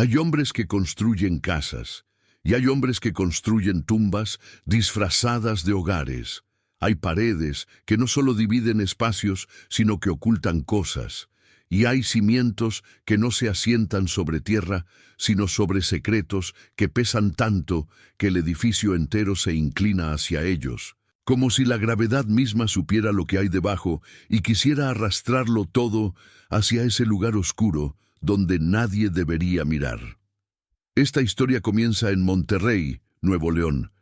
Hay hombres que construyen casas, y hay hombres que construyen tumbas disfrazadas de hogares. Hay paredes que no solo dividen espacios, sino que ocultan cosas. Y hay cimientos que no se asientan sobre tierra, sino sobre secretos que pesan tanto que el edificio entero se inclina hacia ellos, como si la gravedad misma supiera lo que hay debajo y quisiera arrastrarlo todo hacia ese lugar oscuro donde nadie debería mirar. Esta historia comienza en Monterrey, Nuevo León,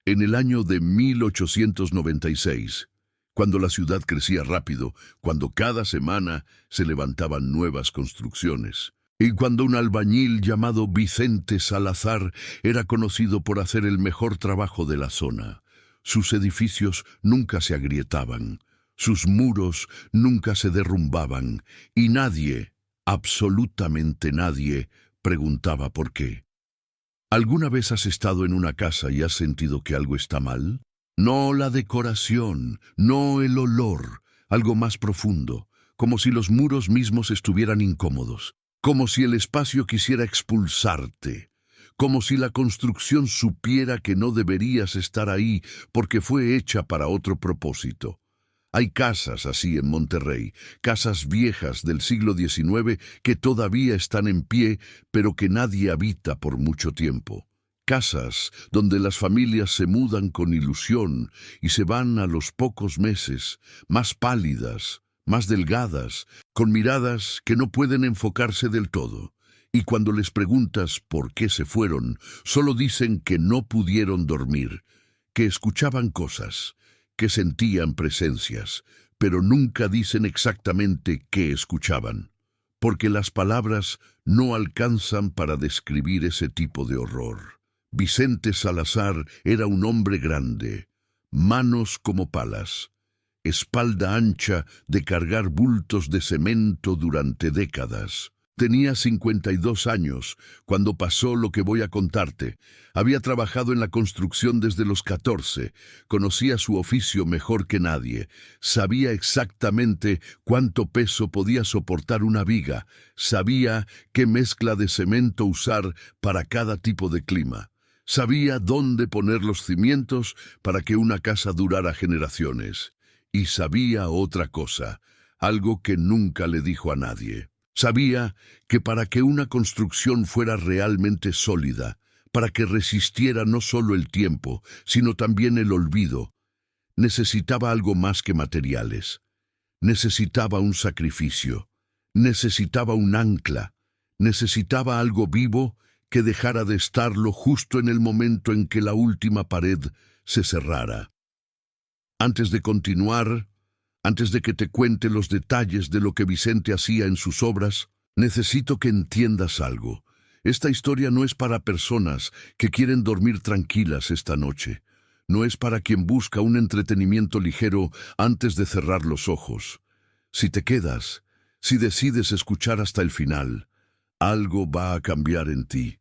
en el año de 1896, cuando la ciudad crecía rápido, cuando cada semana se levantaban nuevas construcciones, y cuando un albañil llamado Vicente Salazar era conocido por hacer el mejor trabajo de la zona. Sus edificios nunca se agrietaban, sus muros nunca se derrumbaban, y nadie, absolutamente nadie, preguntaba por qué. ¿Alguna vez has estado en una casa y has sentido que algo está mal? No la decoración, no el olor, algo más profundo, como si los muros mismos estuvieran incómodos, como si el espacio quisiera expulsarte, como si la construcción supiera que no deberías estar ahí porque fue hecha para otro propósito. Hay casas así en Monterrey, casas viejas del siglo XIX que todavía están en pie, pero que nadie habita por mucho tiempo. Casas donde las familias se mudan con ilusión y se van a los pocos meses, más pálidas, más delgadas, con miradas que no pueden enfocarse del todo. Y cuando les preguntas por qué se fueron, solo dicen que no pudieron dormir, que escuchaban cosas, que sentían presencias, pero nunca dicen exactamente qué escuchaban, porque las palabras no alcanzan para describir ese tipo de horror. Vicente Salazar era un hombre grande, manos como palas, espalda ancha de cargar bultos de cemento durante décadas. Tenía 52 años cuando pasó lo que voy a contarte. Había trabajado en la construcción desde los 14, conocía su oficio mejor que nadie, sabía exactamente cuánto peso podía soportar una viga, sabía qué mezcla de cemento usar para cada tipo de clima, sabía dónde poner los cimientos para que una casa durara generaciones. Y sabía otra cosa, algo que nunca le dijo a nadie. Sabía que para que una construcción fuera realmente sólida, para que resistiera no solo el tiempo, sino también el olvido, necesitaba algo más que materiales. Necesitaba un sacrificio, necesitaba un ancla, necesitaba algo vivo que dejara de estarlo justo en el momento en que la última pared se cerrara. Antes de continuar, antes de que te cuente los detalles de lo que Vicente hacía en sus obras, necesito que entiendas algo. Esta historia no es para personas que quieren dormir tranquilas esta noche. No es para quien busca un entretenimiento ligero antes de cerrar los ojos. Si te quedas, si decides escuchar hasta el final, algo va a cambiar en ti.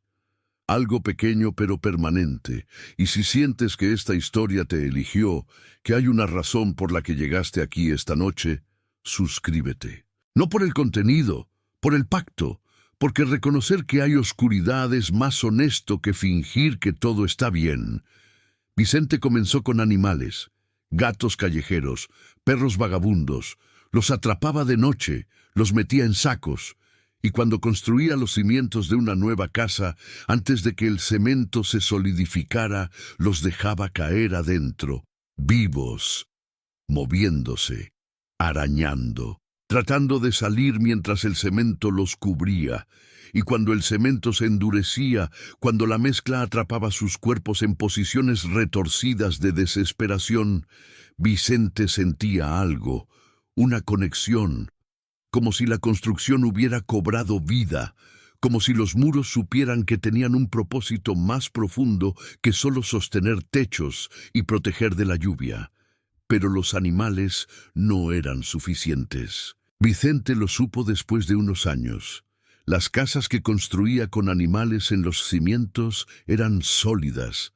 Algo pequeño pero permanente, y si sientes que esta historia te eligió, que hay una razón por la que llegaste aquí esta noche, suscríbete. No por el contenido, por el pacto, porque reconocer que hay oscuridad es más honesto que fingir que todo está bien. Vicente comenzó con animales, gatos callejeros, perros vagabundos, los atrapaba de noche, los metía en sacos, y cuando construía los cimientos de una nueva casa, antes de que el cemento se solidificara, los dejaba caer adentro, vivos, moviéndose, arañando, tratando de salir mientras el cemento los cubría. Y cuando el cemento se endurecía, cuando la mezcla atrapaba sus cuerpos en posiciones retorcidas de desesperación, Vicente sentía algo, una conexión, como si la construcción hubiera cobrado vida, como si los muros supieran que tenían un propósito más profundo que solo sostener techos y proteger de la lluvia. Pero los animales no eran suficientes. Vicente lo supo después de unos años. Las casas que construía con animales en los cimientos eran sólidas,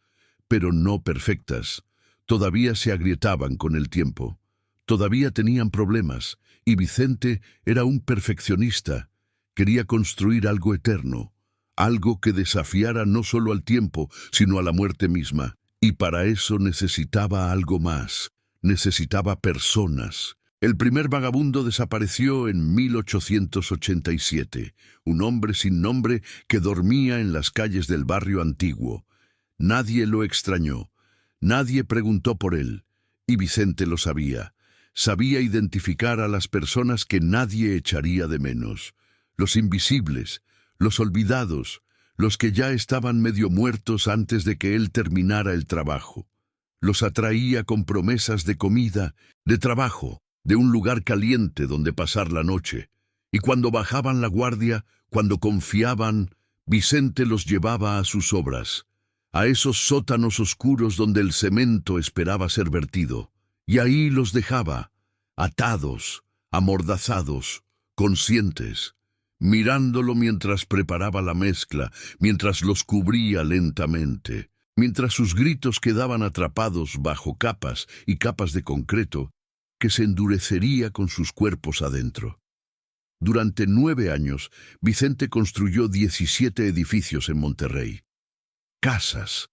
pero no perfectas. Todavía se agrietaban con el tiempo. Todavía tenían problemas, y Vicente era un perfeccionista. Quería construir algo eterno, algo que desafiara no solo al tiempo, sino a la muerte misma. Y para eso necesitaba algo más, necesitaba personas. El primer vagabundo desapareció en 1887, un hombre sin nombre que dormía en las calles del barrio antiguo. Nadie lo extrañó, nadie preguntó por él, y Vicente lo sabía. Sabía identificar a las personas que nadie echaría de menos, los invisibles, los olvidados, los que ya estaban medio muertos antes de que él terminara el trabajo. Los atraía con promesas de comida, de trabajo, de un lugar caliente donde pasar la noche. Y cuando bajaban la guardia, cuando confiaban, Vicente los llevaba a sus obras, a esos sótanos oscuros donde el cemento esperaba ser vertido. Y ahí los dejaba, atados, amordazados, conscientes, mirándolo mientras preparaba la mezcla, mientras los cubría lentamente, mientras sus gritos quedaban atrapados bajo capas y capas de concreto que se endurecería con sus cuerpos adentro. Durante 9 años, Vicente construyó 17 edificios en Monterrey. Casas,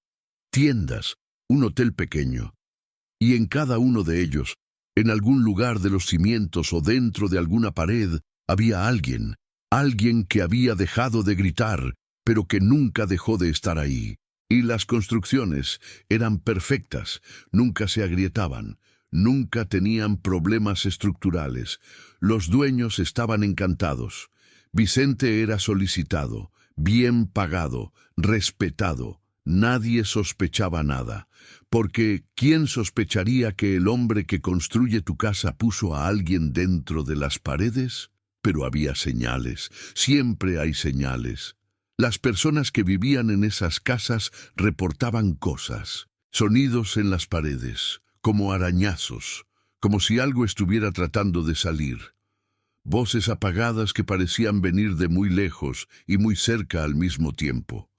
tiendas, un hotel pequeño. Y en cada uno de ellos, en algún lugar de los cimientos o dentro de alguna pared, había alguien que había dejado de gritar, pero que nunca dejó de estar ahí. Y las construcciones eran perfectas, nunca se agrietaban, nunca tenían problemas estructurales. Los dueños estaban encantados. Vicente era solicitado, bien pagado, respetado. Nadie sospechaba nada, porque ¿quién sospecharía que el hombre que construye tu casa puso a alguien dentro de las paredes? Pero había señales, siempre hay señales. Las personas que vivían en esas casas reportaban cosas, sonidos en las paredes, como arañazos, como si algo estuviera tratando de salir. Voces apagadas que parecían venir de muy lejos y muy cerca al mismo tiempo.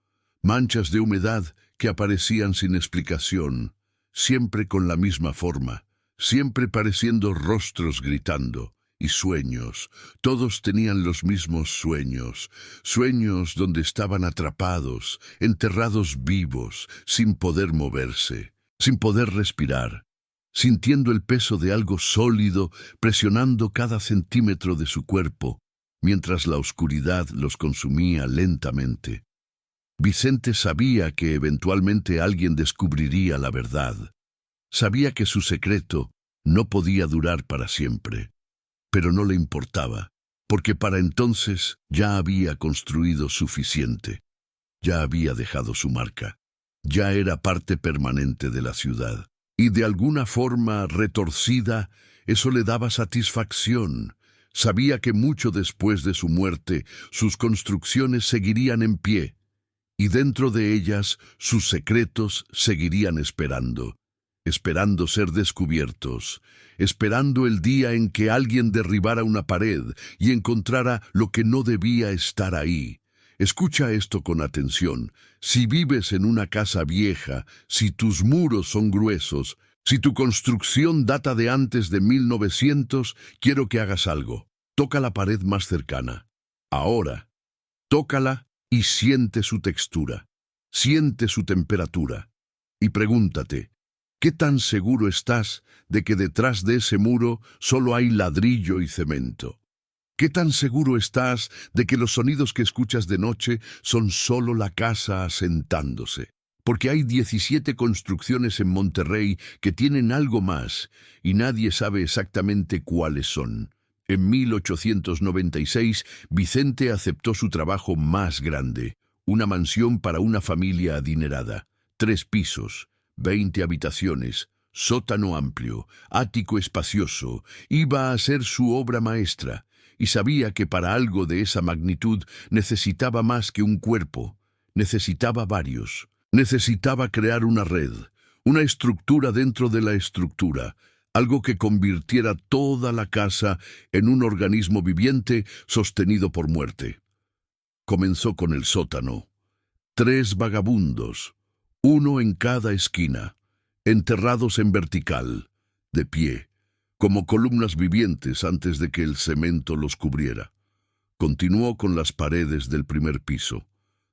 Manchas de humedad que aparecían sin explicación, siempre con la misma forma, siempre pareciendo rostros gritando. Y sueños, todos tenían los mismos sueños, sueños donde estaban atrapados, enterrados vivos, sin poder moverse, sin poder respirar, sintiendo el peso de algo sólido presionando cada centímetro de su cuerpo, mientras la oscuridad los consumía lentamente. Vicente sabía que eventualmente alguien descubriría la verdad. Sabía que su secreto no podía durar para siempre. Pero no le importaba, porque para entonces ya había construido suficiente, ya había dejado su marca, ya era parte permanente de la ciudad. Y de alguna forma retorcida, eso le daba satisfacción. Sabía que mucho después de su muerte, sus construcciones seguirían en pie, y dentro de ellas sus secretos seguirían esperando ser descubiertos, esperando el día en que alguien derribara una pared y encontrara lo que no debía estar ahí. Escucha esto con atención. Si vives en una casa vieja, si tus muros son gruesos, si tu construcción data de antes de 1900, quiero que hagas algo. Toca la pared más cercana. Ahora, tócala y siente su textura, siente su temperatura. Y pregúntate, ¿qué tan seguro estás de que detrás de ese muro solo hay ladrillo y cemento? ¿Qué tan seguro estás de que los sonidos que escuchas de noche son solo la casa asentándose? Porque hay 17 construcciones en Monterrey que tienen algo más y nadie sabe exactamente cuáles son. En 1896, Vicente aceptó su trabajo más grande, una mansión para una familia adinerada, 3 pisos. 20 habitaciones, sótano amplio, ático espacioso, iba a ser su obra maestra, y sabía que para algo de esa magnitud necesitaba más que un cuerpo, necesitaba varios, necesitaba crear una red, una estructura dentro de la estructura, algo que convirtiera toda la casa en un organismo viviente sostenido por muerte. Comenzó con el sótano. 3 vagabundos, uno en cada esquina, enterrados en vertical, de pie, como columnas vivientes antes de que el cemento los cubriera. Continuó con las paredes del primer piso.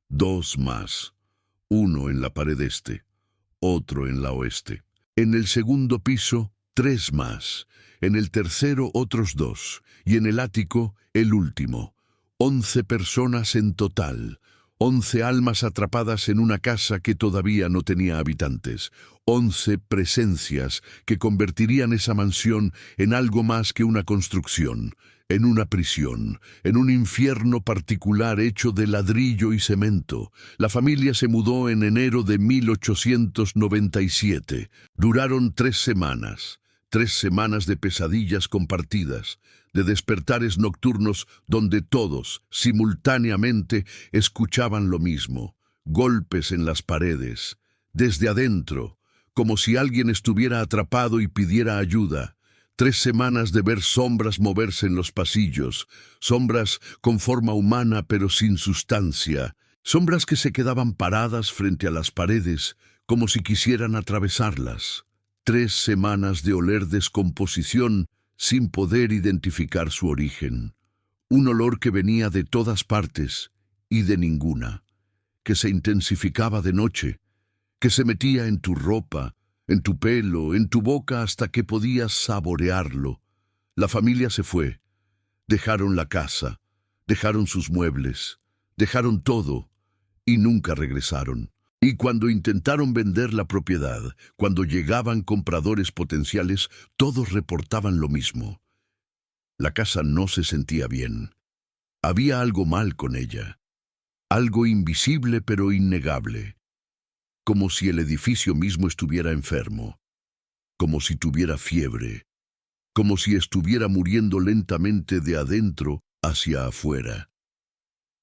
2 más, uno en la pared este, otro en la oeste. En el segundo piso, 3 más, en el tercero otros 2, y en el ático el último. 11 personas en total, 11 almas atrapadas en una casa que todavía no tenía habitantes, 11 presencias que convertirían esa mansión en algo más que una construcción, en una prisión, en un infierno particular hecho de ladrillo y cemento. La familia se mudó en enero de 1897. Duraron 3 semanas. 3 semanas de pesadillas compartidas, de despertares nocturnos donde todos, simultáneamente, escuchaban lo mismo, golpes en las paredes, desde adentro, como si alguien estuviera atrapado y pidiera ayuda. 3 semanas de ver sombras moverse en los pasillos, sombras con forma humana pero sin sustancia, sombras que se quedaban paradas frente a las paredes, como si quisieran atravesarlas. 3 semanas de oler descomposición sin poder identificar su origen. Un olor que venía de todas partes y de ninguna, que se intensificaba de noche, que se metía en tu ropa, en tu pelo, en tu boca hasta que podías saborearlo. La familia se fue. Dejaron la casa, dejaron sus muebles, dejaron todo y nunca regresaron. Y cuando intentaron vender la propiedad, cuando llegaban compradores potenciales, todos reportaban lo mismo. La casa no se sentía bien. Había algo mal con ella. Algo invisible pero innegable. Como si el edificio mismo estuviera enfermo. Como si tuviera fiebre. Como si estuviera muriendo lentamente de adentro hacia afuera.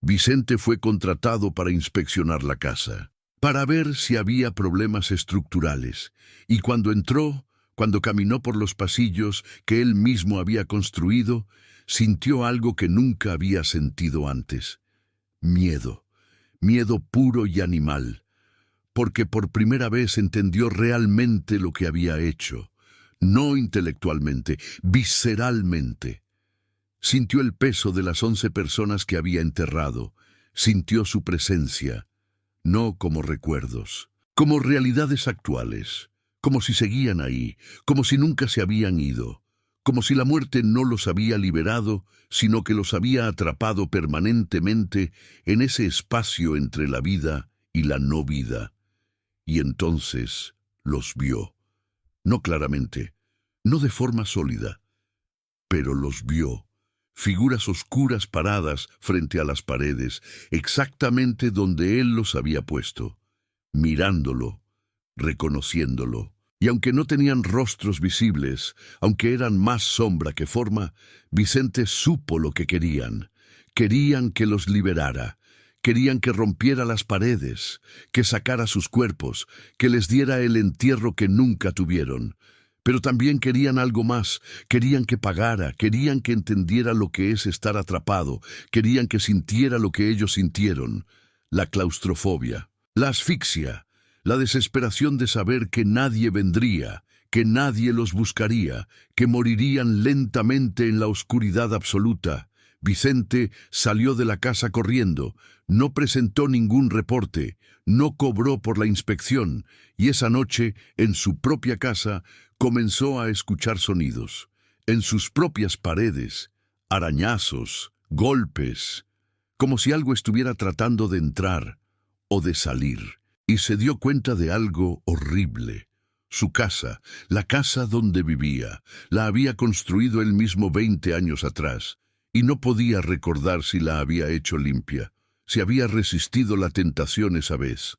Vicente fue contratado para inspeccionar la casa, para ver si había problemas estructurales, y cuando entró, cuando caminó por los pasillos que él mismo había construido, sintió algo que nunca había sentido antes. Miedo, miedo puro y animal, porque por primera vez entendió realmente lo que había hecho, no intelectualmente, visceralmente. Sintió el peso de las 11 personas que había enterrado, sintió su presencia, no como recuerdos, como realidades actuales, como si seguían ahí, como si nunca se habían ido, como si la muerte no los había liberado, sino que los había atrapado permanentemente en ese espacio entre la vida y la no vida. Y entonces los vio, no claramente, no de forma sólida, pero los vio. Figuras oscuras paradas frente a las paredes, exactamente donde él los había puesto, mirándolo, reconociéndolo. Y aunque no tenían rostros visibles, aunque eran más sombra que forma, Vicente supo lo que querían. Querían que los liberara. Querían que rompiera las paredes, que sacara sus cuerpos, que les diera el entierro que nunca tuvieron. Pero también querían algo más, querían que pagara, querían que entendiera lo que es estar atrapado, querían que sintiera lo que ellos sintieron, la claustrofobia, la asfixia, la desesperación de saber que nadie vendría, que nadie los buscaría, que morirían lentamente en la oscuridad absoluta. Vicente salió de la casa corriendo, no presentó ningún reporte, no cobró por la inspección, y esa noche, en su propia casa, comenzó a escuchar sonidos, en sus propias paredes, arañazos, golpes, como si algo estuviera tratando de entrar o de salir, y se dio cuenta de algo horrible. Su casa, la casa donde vivía, la había construido él mismo 20 años atrás, y no podía recordar si la había hecho limpia, si había resistido la tentación esa vez,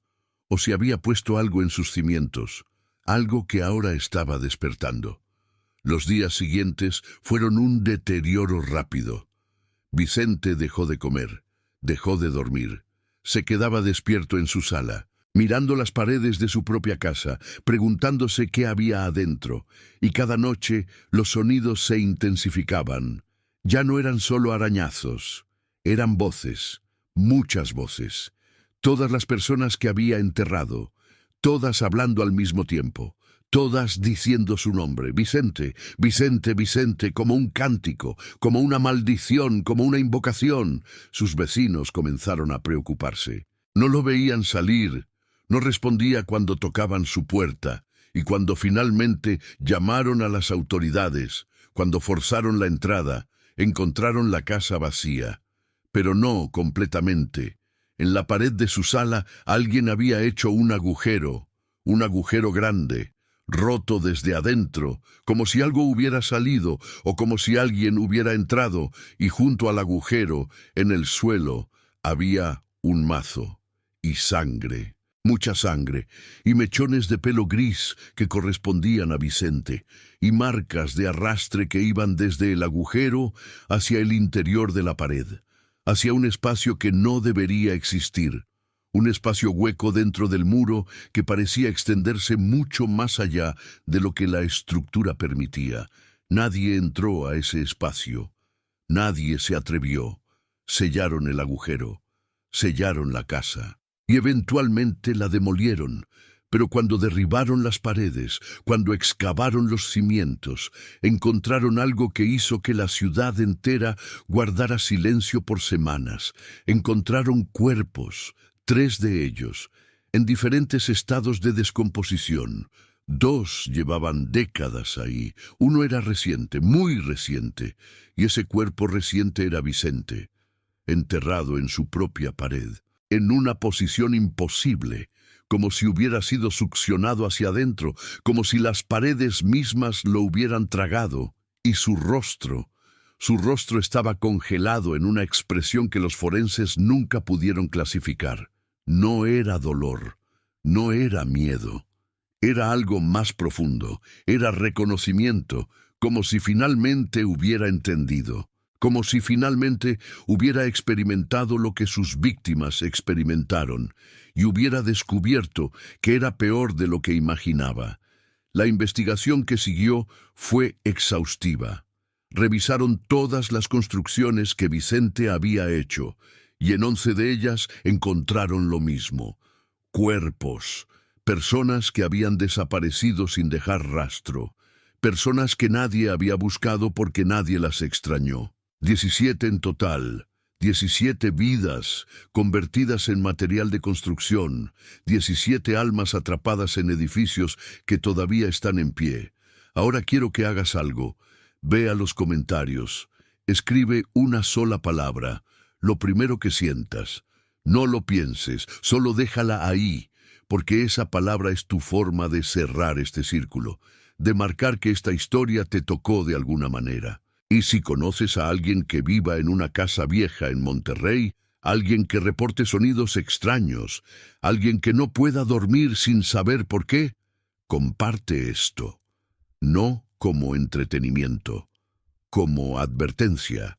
o si había puesto algo en sus cimientos, algo que ahora estaba despertando. Los días siguientes fueron un deterioro rápido. Vicente dejó de comer, dejó de dormir, se quedaba despierto en su sala, mirando las paredes de su propia casa, preguntándose qué había adentro, y cada noche los sonidos se intensificaban. Ya no eran solo arañazos, eran voces, muchas voces, todas las personas que había enterrado, todas hablando al mismo tiempo, todas diciendo su nombre, Vicente, Vicente, Vicente, como un cántico, como una maldición, como una invocación. Sus vecinos comenzaron a preocuparse. No lo veían salir, no respondía cuando tocaban su puerta, y cuando finalmente llamaron a las autoridades, cuando forzaron la entrada, encontraron la casa vacía. Pero no completamente. En la pared de su sala alguien había hecho un agujero grande, roto desde adentro, como si algo hubiera salido o como si alguien hubiera entrado, y junto al agujero, en el suelo, había un mazo y sangre. Mucha sangre, y mechones de pelo gris que correspondían a Vicente, y marcas de arrastre que iban desde el agujero hacia el interior de la pared, hacia un espacio que no debería existir, un espacio hueco dentro del muro que parecía extenderse mucho más allá de lo que la estructura permitía. Nadie entró a ese espacio, nadie se atrevió. Sellaron el agujero, sellaron la casa. Y eventualmente la demolieron, pero cuando derribaron las paredes, cuando excavaron los cimientos, encontraron algo que hizo que la ciudad entera guardara silencio por semanas. Encontraron cuerpos, 3 de ellos, en diferentes estados de descomposición. 2 llevaban décadas ahí, uno era reciente, muy reciente, y ese cuerpo reciente era Vicente, enterrado en su propia pared, en una posición imposible, como si hubiera sido succionado hacia adentro, como si las paredes mismas lo hubieran tragado, y su rostro estaba congelado en una expresión que los forenses nunca pudieron clasificar. No era dolor, no era miedo, era algo más profundo, era reconocimiento, como si finalmente hubiera entendido, como si finalmente hubiera experimentado lo que sus víctimas experimentaron y hubiera descubierto que era peor de lo que imaginaba. La investigación que siguió fue exhaustiva. Revisaron todas las construcciones que Vicente había hecho y en 11 de ellas encontraron lo mismo: cuerpos, personas que habían desaparecido sin dejar rastro, personas que nadie había buscado porque nadie las extrañó. 17 en total, 17 vidas convertidas en material de construcción, 17 almas atrapadas en edificios que todavía están en pie. Ahora quiero que hagas algo. Ve a los comentarios. Escribe una sola palabra, lo primero que sientas. No lo pienses, solo déjala ahí, porque esa palabra es tu forma de cerrar este círculo, de marcar que esta historia te tocó de alguna manera. Y si conoces a alguien que viva en una casa vieja en Monterrey, alguien que reporte sonidos extraños, alguien que no pueda dormir sin saber por qué, comparte esto. No como entretenimiento, como advertencia.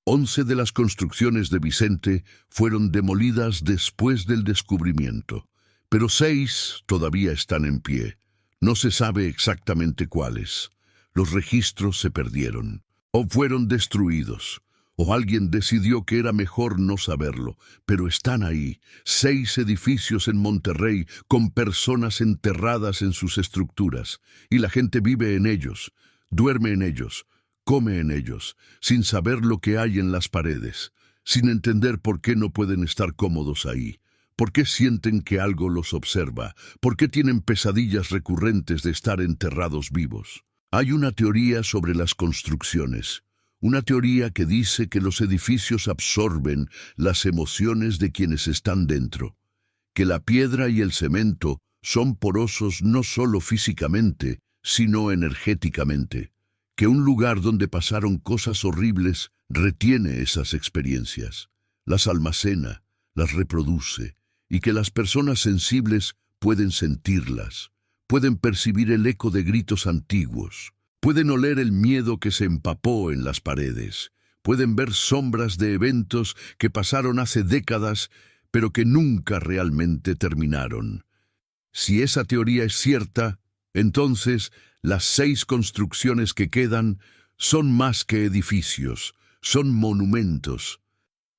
11 de las construcciones de Vicente fueron demolidas después del descubrimiento, pero 6 todavía están en pie. No se sabe exactamente cuáles. Los registros se perdieron, o fueron destruidos, o alguien decidió que era mejor no saberlo, pero están ahí, 6 edificios en Monterrey con personas enterradas en sus estructuras, y la gente vive en ellos, duerme en ellos, come en ellos, sin saber lo que hay en las paredes, sin entender por qué no pueden estar cómodos ahí. ¿Por qué sienten que algo los observa? ¿Por qué tienen pesadillas recurrentes de estar enterrados vivos? Hay una teoría sobre las construcciones, una teoría que dice que los edificios absorben las emociones de quienes están dentro, que la piedra y el cemento son porosos no solo físicamente, sino energéticamente, que un lugar donde pasaron cosas horribles retiene esas experiencias, las almacena, las reproduce, y que las personas sensibles pueden sentirlas. Pueden percibir el eco de gritos antiguos, pueden oler el miedo que se empapó en las paredes, pueden ver sombras de eventos que pasaron hace décadas, pero que nunca realmente terminaron. Si esa teoría es cierta, entonces las 6 construcciones que quedan son más que edificios, son monumentos,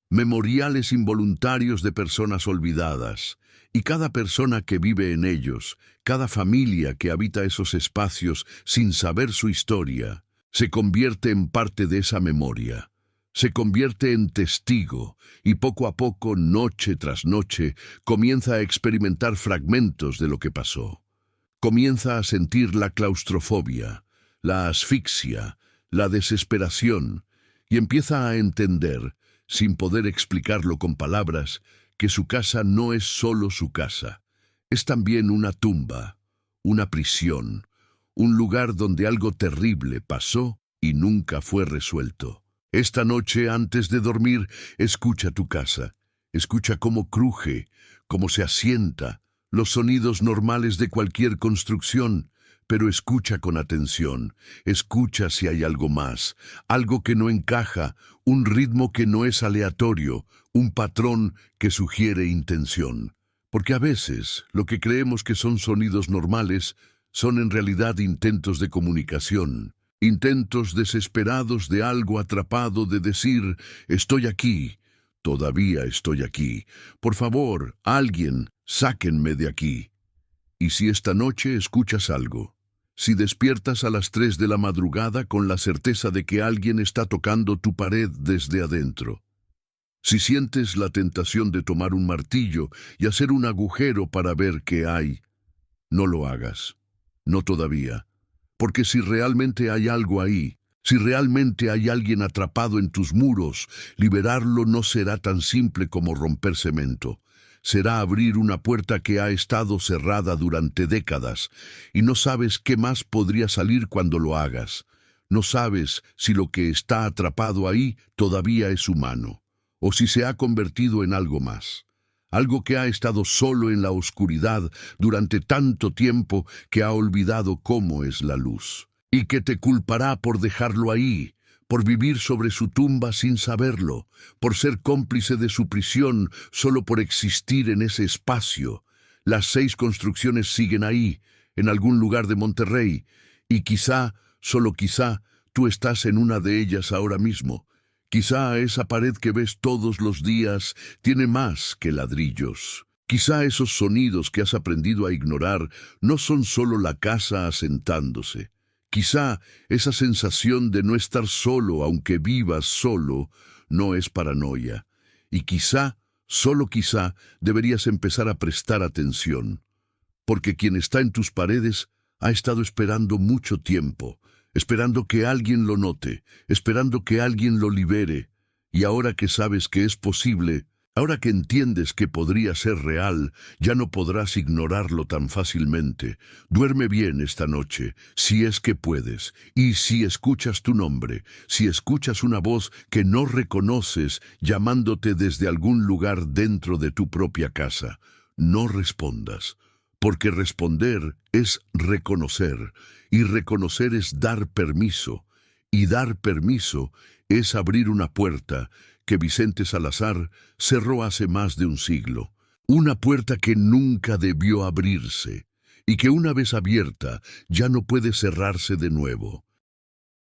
memoriales involuntarios de personas olvidadas, y cada persona que vive en ellos, cada familia que habita esos espacios sin saber su historia, se convierte en parte de esa memoria, Se convierte en testigo y poco a poco, noche tras noche, comienza a experimentar fragmentos de lo que pasó. Comienza a sentir la claustrofobia, la asfixia, la desesperación, y empieza a entender, sin poder explicarlo con palabras, que su casa no es solo su casa. Es también una tumba, una prisión, un lugar donde algo terrible pasó y nunca fue resuelto. Esta noche, antes de dormir, escucha tu casa. Escucha cómo cruje, cómo se asienta, los sonidos normales de cualquier construcción, pero escucha con atención. Escucha si hay algo más, algo que no encaja, un ritmo que no es aleatorio, un patrón que sugiere intención. Porque a veces, lo que creemos que son sonidos normales, son en realidad intentos de comunicación. Intentos desesperados de algo atrapado de decir, estoy aquí, todavía estoy aquí. Por favor, alguien, sáquenme de aquí. Y si esta noche escuchas algo, si despiertas a las 3 de la madrugada con la certeza de que alguien está tocando tu pared desde adentro, si sientes la tentación de tomar un martillo y hacer un agujero para ver qué hay, no lo hagas. No todavía. Porque si realmente hay algo ahí, si realmente hay alguien atrapado en tus muros, liberarlo no será tan simple como romper cemento. Será abrir una puerta que ha estado cerrada durante décadas, y no sabes qué más podría salir cuando lo hagas. No sabes si lo que está atrapado ahí todavía es humano, o si se ha convertido en algo más. Algo que ha estado solo en la oscuridad durante tanto tiempo que ha olvidado cómo es la luz, y que te culpará por dejarlo ahí, por vivir sobre su tumba sin saberlo, por ser cómplice de su prisión solo por existir en ese espacio. Las 6 construcciones siguen ahí, en algún lugar de Monterrey, y quizá, solo quizá, tú estás en una de ellas ahora mismo. Quizá esa pared que ves todos los días tiene más que ladrillos. Quizá esos sonidos que has aprendido a ignorar no son solo la casa asentándose. Quizá esa sensación de no estar solo aunque vivas solo no es paranoia. Y quizá, solo quizá, deberías empezar a prestar atención. Porque quien está en tus paredes ha estado esperando mucho tiempo, esperando que alguien lo note, esperando que alguien lo libere. Y ahora que sabes que es posible, ahora que entiendes que podría ser real, ya no podrás ignorarlo tan fácilmente. Duerme bien esta noche, si es que puedes, y si escuchas tu nombre, si escuchas una voz que no reconoces llamándote desde algún lugar dentro de tu propia casa, no respondas. Porque responder es reconocer, y reconocer es dar permiso, y dar permiso es abrir una puerta que Vicente Salazar cerró hace más de un siglo. Una puerta que nunca debió abrirse, y que una vez abierta ya no puede cerrarse de nuevo.